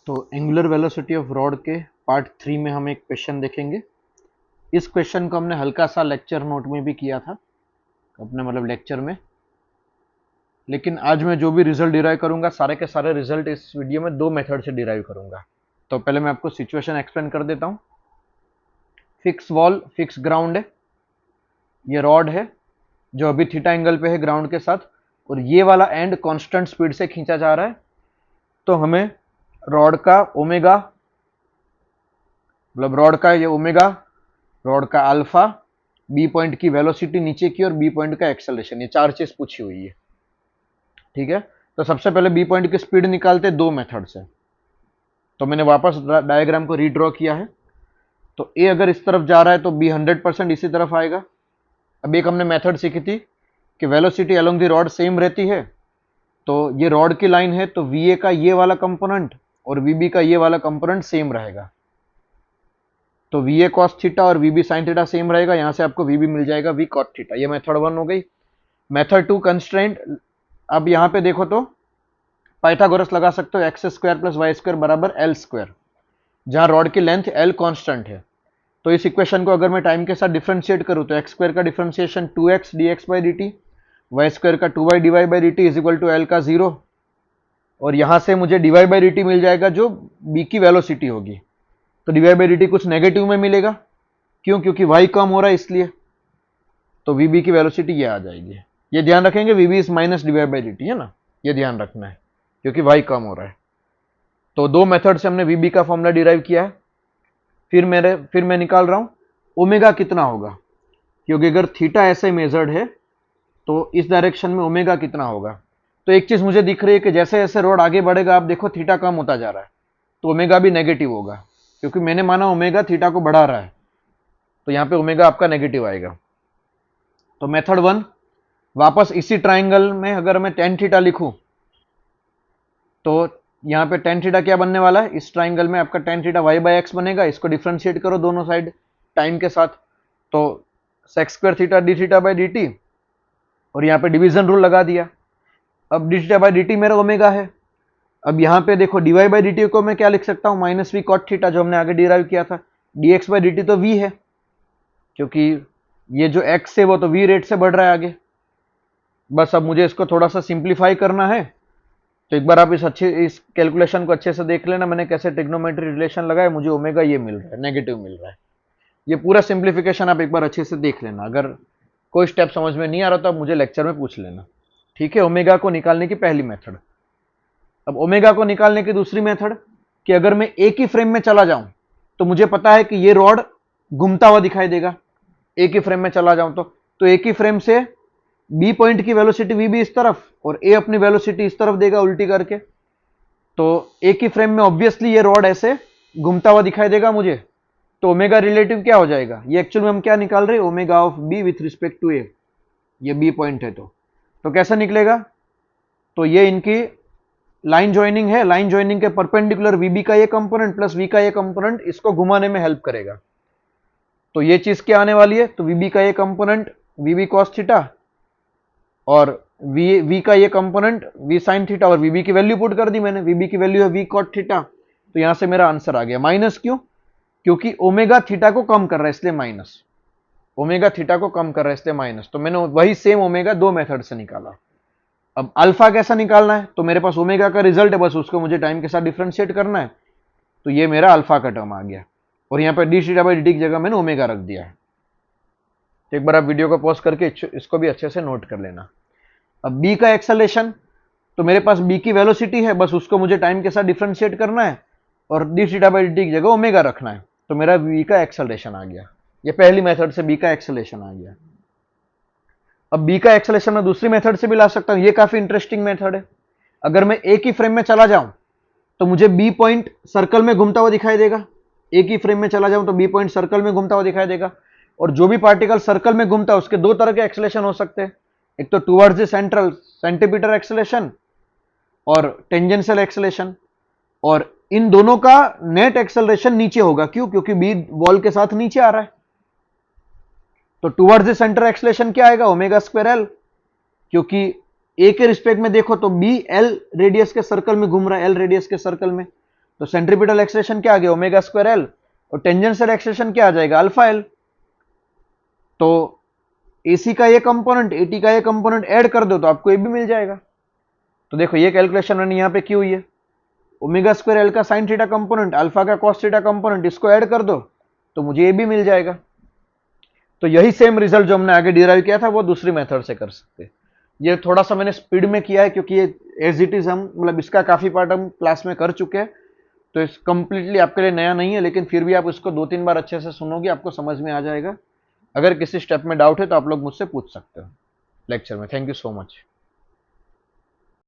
तो angular velocity of rod के part 3 में हम एक क्वेश्चन देखेंगे। इस क्वेश्चन को हमने हल्का सा लेक्चर नोट में भी किया था अपने लेक्चर में, लेकिन आज मैं जो भी रिजल्ट डिराइव करूंगा सारे के सारे रिजल्ट इस वीडियो में दो मेथड से डिराइव करूंगा। तो पहले मैं आपको सिचुएशन एक्सप्लेन कर देता हूँ। फिक्स वॉल, फिक्स ग्राउंड है, ये रॉड है जो अभी थीटा एंगल पे है ग्राउंड के साथ, और ये वाला एंड कांस्टेंट स्पीड से खींचा जा रहा है। तो हमें रॉड का ओमेगा, रॉड का ये ओमेगा, रॉड का अल्फा, बी पॉइंट की वेलोसिटी नीचे की और बी पॉइंट का एक्सेलरेशन, ये चार चीज पूछी हुई है। ठीक है, तो सबसे पहले बी पॉइंट की स्पीड निकालते दो मेथड से। तो मैंने वापस डायग्राम को रीड्रॉ किया है। तो ए अगर इस तरफ जा रहा है तो बी 100% इसी तरफ आएगा। अब एक हमने मेथड सीखी थी कि velocity along the rod same रहती है। तो ये रॉड की लाइन है तो वी ए का ये वाला कंपोनेंट और वी बी का ये वाला कंपोनेंट सेम रहेगा। तो वी ए कॉस थीटा और V B sine theta same रहेगा। यहां से आपको वी बी मिल जाएगा वी कॉट थीटा। ये मेथड 1 हो गई। Method 2 constraint. अब यहां पे देखो तो पाइथागोरस लगा सकते हो, X square plus Y square बराबर एल स्क्वायर, जहां रॉड की लेंथ एल कांस्टेंट है। तो इस इक्वेशन को अगर मैं टाइम के साथ डिफरेंशिएट करूं तो एक्स स्क्वायर का differentiation 2x dx by dt, Y square का 2y dy by dt is equal to L का 0, और यहां से मुझे dy बाई dt मिल जाएगा जो b की वेलोसिटी होगी। तो dy बाई dt कुछ नेगेटिव में मिलेगा, क्यों? क्योंकि y कम हो रहा है इसलिए। तो vb की वेलोसिटी ये आ जाएगी। ये ध्यान रखेंगे vb is minus dy by dt, है ना, ये ध्यान रखना है क्योंकि y कम हो रहा है। तो दो मेथड से हमने vb का फॉर्मूला डिराइव किया है। फिर मैं निकाल रहा हूं ओमेगा कितना होगा, क्योंकि अगर थीटा ऐसे मेजर्ड है तो इस डायरेक्शन में ओमेगा कितना होगा। तो एक चीज मुझे दिख रही है कि जैसे जैसे रोड आगे बढ़ेगा आप देखो थीटा कम होता जा रहा है, तो ओमेगा भी नेगेटिव होगा, क्योंकि मैंने माना ओमेगा थीटा को बढ़ा रहा है। तो यहां पे ओमेगा आपका नेगेटिव आएगा। तो मेथड 1, वापस इसी ट्राइंगल में अगर मैं टेन थीटा लिखूं तो यहां पे टेन थीटा क्या बनने वाला है, इस ट्राइंगल में आपका tan theta Y by X बनेगा। इसको डिफ्रेंशिएट करो दोनों साइड टाइम के साथ, तो sec square theta D theta by D T, और यहां पे डिवीजन रूल लगा दिया। अब D theta by D T मेरा ओमेगा है। अब यहां पे देखो D Y by D T को मैं क्या लिख सकता हूं, माइनस वी कॉट थीटा, जो हमने आगे डिराइव किया था। D x by D T तो वी है, क्योंकि ये जो एक्स है वो तो वी रेट से बढ़ रहा है आगे। बस अब मुझे इसको थोड़ा सा सिंप्लीफाई करना है। तो एक बार आप इस कैलकुलेशन को अच्छे से देख लेना, मैंने कैसे ट्रिग्नोमेट्री रिलेशन लगाया। मुझे ओमेगा ये मिल रहा है, नेगेटिव मिल रहा है। ये पूरा सिंप्लीफिकेशन आप एक बार अच्छे से देख लेना। अगर कोई स्टेप समझ में नहीं आ रहा तो आप मुझे लेक्चर में पूछ लेना। ठीक है, ओमेगा को निकालने की पहली मेथड। अब ओमेगा को निकालने की दूसरी मेथड कि अगर मैं एक ही फ्रेम में चला जाऊं तो मुझे पता है कि ये रॉड घूमता हुआ दिखाई देगा। एक ही फ्रेम में चला जाऊं तो एक ही फ्रेम से बी पॉइंट की वेलोसिटी वी भी इस तरफ और ए अपनी वेलोसिटी इस तरफ देगा उल्टी करके। तो एक ही फ्रेम में ऑब्वियसली ये रॉड ऐसे घूमता हुआ दिखाई देगा मुझे। तो ओमेगा रिलेटिव क्या हो जाएगा, ये एक्चुअल में हम क्या निकाल रहे हैं, omega of B with respect to A. ये बी पॉइंट है तो कैसा निकलेगा, तो ये इनकी लाइन ज्वाइनिंग है। लाइन ज्वाइनिंग के परपेंडिकुलर वीबी का ये कंपोनेंट प्लस वी का ये कंपोनेंट इसको घुमाने में हेल्प करेगा। तो ये चीज क्या आने वाली है, तो वीबी का ये कंपोनेंट वीबी कॉस थीटा और वी का ये कंपोनेंट वी साइन थीटा, और वीबी की वैल्यू पुट कर दी मैंने, वीबी की वैल्यू है वी कॉट थीटा। तो यहां से मेरा आंसर आ गया। माइनस क्यों, क्योंकि ओमेगा थीटा को कम कर रहा है इसलिए माइनस। ओमेगा थीटा को कम कर रहा है इसलिए माइनस। तो मैंने वही सेम ओमेगा दो मेथड से निकाला। अब अल्फा कैसा निकालना है, तो मेरे पास ओमेगा का रिजल्ट है, बस उसको मुझे टाइम के साथ डिफरेंशिएट करना है। तो ये मेरा अल्फा का टर्म आ गया, और यहां पर D theta by D T की जगह मैंने ओमेगा रख दिया है। तो एक बार आप वीडियो को पॉज करके इसको भी अच्छे से नोट कर लेना। अब बी का एक्सेलेरेशन, तो मेरे पास बी की वेलोसिटी है, बस उसको मुझे टाइम के साथ डिफरेंशिएट करना है और D theta by D T की जगह ओमेगा रखना है। तो मेरा बी का एक्सेलरेशन आ गया। ये पहली मेथड से बी का एक्सेलरेशन आ गया। अब बी का एक्सेलरेशन मैं दूसरी मेथड से भी ला सकता हूं। ये काफी इंटरेस्टिंग मेथड है। अगर मैं एक ही फ्रेम में चला जाऊं तो मुझे बी पॉइंट सर्कल में घूमता हुआ दिखाई देगा। एक ही फ्रेम में चला जाऊं तो बी पॉइंट सर्कल में घूमता हुआ दिखाई देगा। और जो भी पार्टिकल सर्कल में घूमता है उसके दो तरह के एक्सेलरेशन हो सकते हैं, एक तो towards the central centimetre acceleration और टेंजेंशियल एक्सेलरेशन, और इन दोनों का नेट एक्सेलरेशन नीचे होगा। क्यों? क्योंकि बी वॉल के साथ नीचे आ रहा है। तो टुवर्ड्स द सेंटर एक्सेलरेशन क्या आएगा, ओमेगा स्क्वायर एल, क्योंकि ए के रिस्पेक्ट में देखो तो बी एल रेडियस के सर्कल में घूम रहा है, एल रेडियस के सर्कल में। तो सेंट्रीपिटल एक्सेलरेशन क्या आ गया, ओमेगा स्क्वायर एल, और टेंजेंशियल एक्सेलरेशन क्या आ जाएगा, अल्फा एल। तो एसी का ये कंपोनेंट एटी का ये कंपोनेंट ऐड कर दो तो आपको ये भी मिल जाएगा। तो देखो ये कैलकुलेशन मैंने यहां पे की हुई है, ओमेगा स्क्वायर एल का साइन थीटा कंपोनेंट, अल्फा का कॉस थीटा कंपोनेंट, इसको ऐड कर दो तो मुझे ये भी मिल जाएगा। तो यही सेम रिजल्ट जो हमने आगे डिराइव किया था वो दूसरी मेथड से कर सकते हैं। ये थोड़ा सा मैंने स्पीड में किया है क्योंकि ये एज इट इज हम मतलब इसका काफी पार्ट हम क्लास में कर चुके हैं, तो इस कंप्लीटली आपके लिए नया नहीं है, लेकिन फिर भी आप इसको 2-3 बार अच्छे से सुनोगे आपको समझ में आ जाएगा। अगर किसी स्टेप में डाउट है तो आप लोग मुझसे पूछ सकते हो लेक्चर में। Thank you so much.